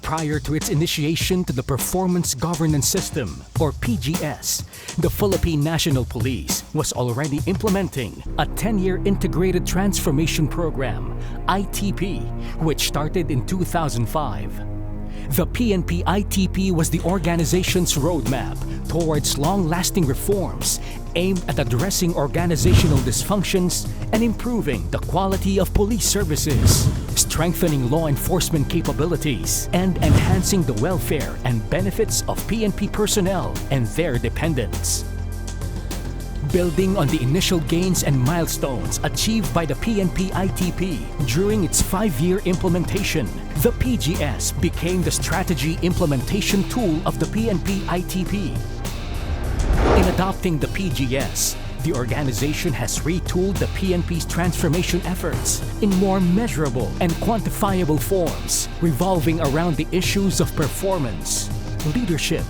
Prior to its initiation to the Performance Governance System, or PGS, the Philippine National Police was already implementing a 10-year Integrated Transformation Program, ITP, which started in 2005. The PNP ITP was the organization's roadmap towards long-lasting reforms aimed at addressing organizational dysfunctions and improving the quality of police services, strengthening law enforcement capabilities, and enhancing the welfare and benefits of PNP personnel and their dependents. Building on the initial gains and milestones achieved by the PNP ITP during its 5-year implementation, the PGS became the strategy implementation tool of the PNP ITP. In adopting the PGS, the organization has retooled the PNP's transformation efforts in more measurable and quantifiable forms, revolving around the issues of performance, leadership,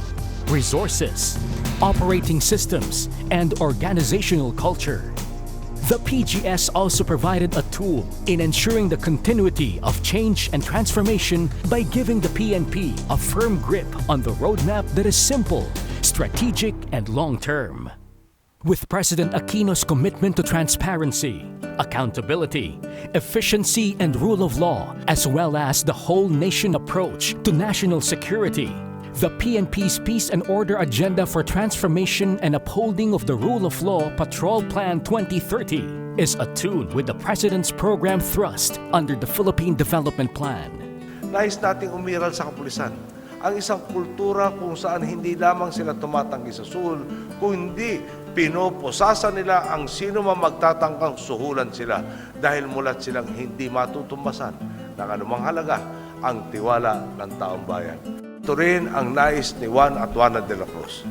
resources, operating systems, and organizational culture. The PGS also provided a tool in ensuring the continuity of change and transformation by giving the PNP a firm grip on the roadmap that is simple, strategic, and long-term. With President Aquino's commitment to transparency, accountability, efficiency, and rule of law, as well as the whole-nation approach to national security, the PNP's Peace and Order Agenda for Transformation and Upholding of the Rule of Law Patrol Plan 2030 is attuned with the President's program thrust under the Philippine Development Plan. Nais nating umiral sa kapulisan ang isang kultura kung saan hindi lamang sila tumatanggi sa suhol, kundi pinoposasa nila ang sino man magtatangkang suhulan sila dahil mulat silang hindi matutumbasan ng anumang halaga ang tiwala ng taong bayan. Ito rin ang nais ni Juan at Juana de la Cruz,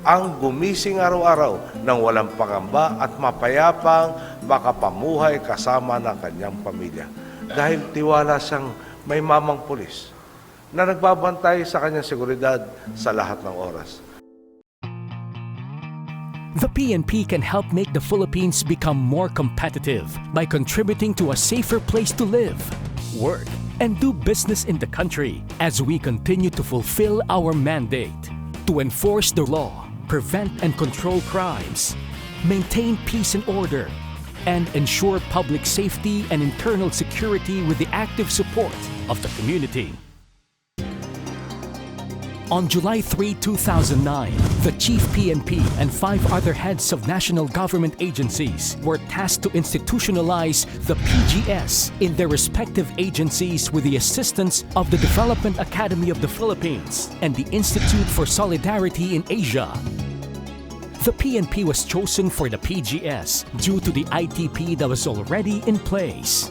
ang gumising araw-araw ng walang pangamba at mapayapang makapamuhay kasama ng kanyang pamilya dahil tiwala siyang may mamang pulis na nagbabantay sa kanyang seguridad sa lahat ng oras. The PNP can help make the Philippines become more competitive by contributing to a safer place to live, work, and do business in the country as we continue to fulfill our mandate to enforce the law, prevent and control crimes, maintain peace and order, and ensure public safety and internal security with the active support of the community. On July 3, 2009, the Chief PNP and 5 other heads of national government agencies were tasked to institutionalize the PGS in their respective agencies with the assistance of the Development Academy of the Philippines and the Institute for Solidarity in Asia. The PNP was chosen for the PGS due to the ITP that was already in place.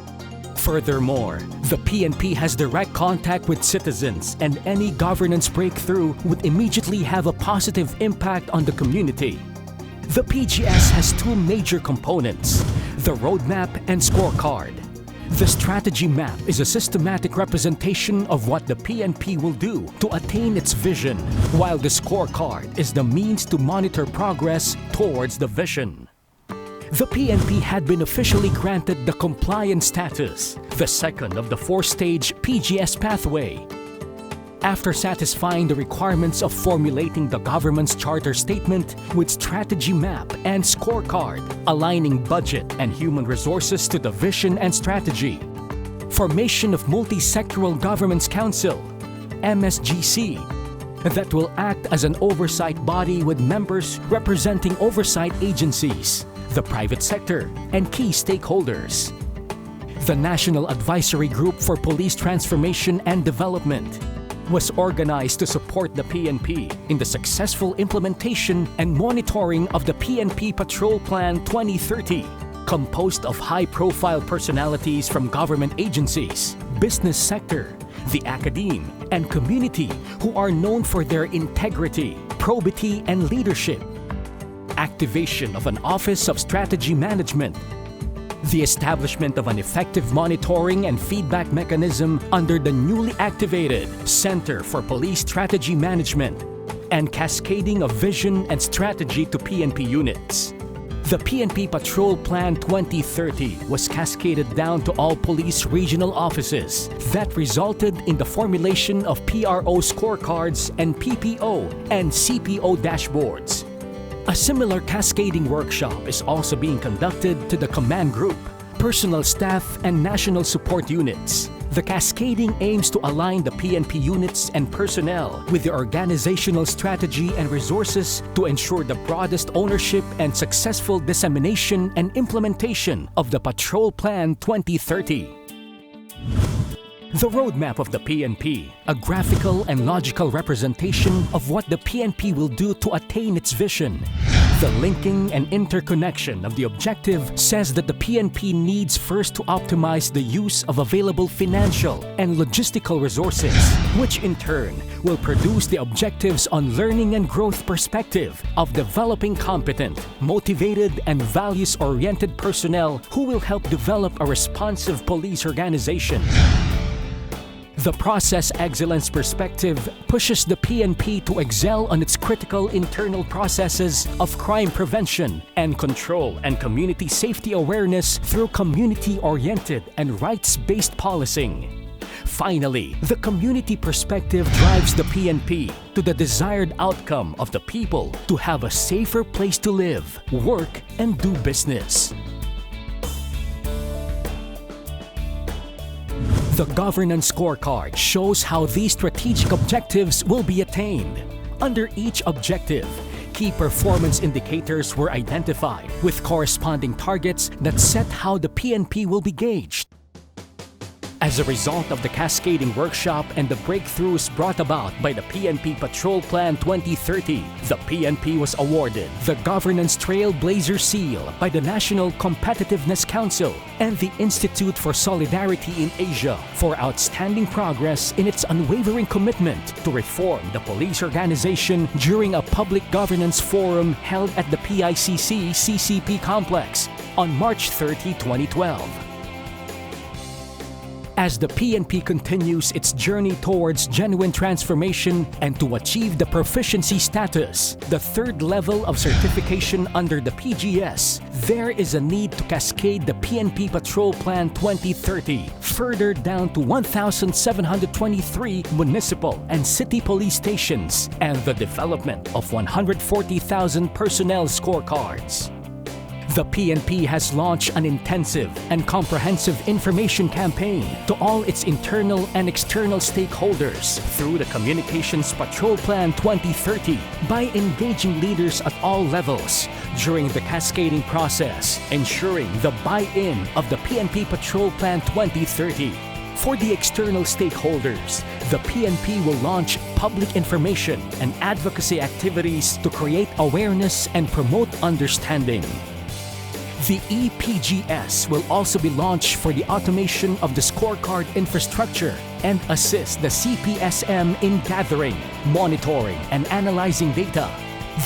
Furthermore, the PNP has direct contact with citizens, and any governance breakthrough would immediately have a positive impact on the community. The PGS has 2 major components: the roadmap and scorecard. The strategy map is a systematic representation of what the PNP will do to attain its vision, while the scorecard is the means to monitor progress towards the vision. The PNP had been officially granted the compliance status, the second of the 4-stage PGS pathway. After satisfying the requirements of formulating the government's charter statement with strategy map and scorecard, aligning budget and human resources to the vision and strategy, formation of Multi-Sectoral Governments Council, MSGC, that will act as an oversight body with members representing oversight agencies, the private sector, and key stakeholders. The National Advisory Group for Police Transformation and Development was organized to support the PNP in the successful implementation and monitoring of the PNP Patrol Plan 2030, composed of high-profile personalities from government agencies, business sector, the academe, and community who are known for their integrity, probity, and leadership. Activation of an Office of Strategy Management, the establishment of an effective monitoring and feedback mechanism under the newly activated Center for Police Strategy Management, and cascading of vision and strategy to PNP units. The PNP Patrol Plan 2030 was cascaded down to all police regional offices. That resulted in the formulation of PRO scorecards and PPO and CPO dashboards. A similar cascading workshop is also being conducted to the command group, personal staff, and national support units. The cascading aims to align the PNP units and personnel with the organizational strategy and resources to ensure the broadest ownership and successful dissemination and implementation of the Patrol Plan 2030. The roadmap of the PNP, a graphical and logical representation of what the PNP will do to attain its vision. The linking and interconnection of the objective says that the PNP needs first to optimize the use of available financial and logistical resources, which in turn will produce the objectives on learning and growth perspective of developing competent, motivated, and values-oriented personnel who will help develop a responsive police organization. The process excellence perspective pushes the PNP to excel on its critical internal processes of crime prevention and control and community safety awareness through community-oriented and rights-based policing. Finally, the community perspective drives the PNP to the desired outcome of the people to have a safer place to live, work, and do business. The governance scorecard shows how these strategic objectives will be attained. Under each objective, key performance indicators were identified with corresponding targets that set how the PNP will be gauged. As a result of the cascading workshop and the breakthroughs brought about by the PNP Patrol Plan 2030, the PNP was awarded the Governance Trailblazer Seal by the National Competitiveness Council and the Institute for Solidarity in Asia for outstanding progress in its unwavering commitment to reform the police organization during a public governance forum held at the PICC CCP complex on March 30, 2012. As the PNP continues its journey towards genuine transformation and to achieve the proficiency status, the third level of certification under the PGS, there is a need to cascade the PNP Patrol Plan 2030 further down to 1,723 municipal and city police stations and the development of 140,000 personnel scorecards. The PNP has launched an intensive and comprehensive information campaign to all its internal and external stakeholders through the Communications Patrol Plan 2030 by engaging leaders at all levels during the cascading process, ensuring the buy-in of the PNP Patrol Plan 2030. For the external stakeholders, the PNP will launch public information and advocacy activities to create awareness and promote understanding. The ePGS will also be launched for the automation of the scorecard infrastructure and assist the CPSM in gathering, monitoring, and analyzing data.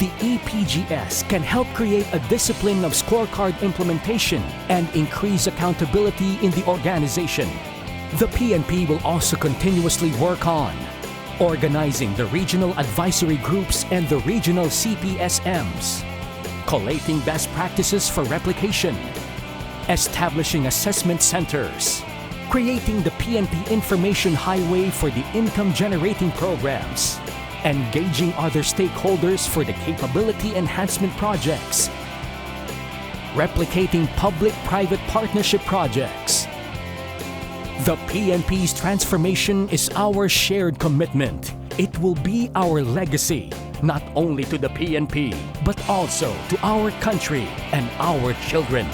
The ePGS can help create a discipline of scorecard implementation and increase accountability in the organization. The PNP will also continuously work on organizing the regional advisory groups and the regional CPSMs, collating best practices for replication, establishing assessment centers, creating the PNP Information Highway for the income-generating programs, engaging other stakeholders for the capability enhancement projects, replicating public-private partnership projects. The PNP's transformation is our shared commitment. It will be our legacy, not only to the PNP, but also to our country and our children.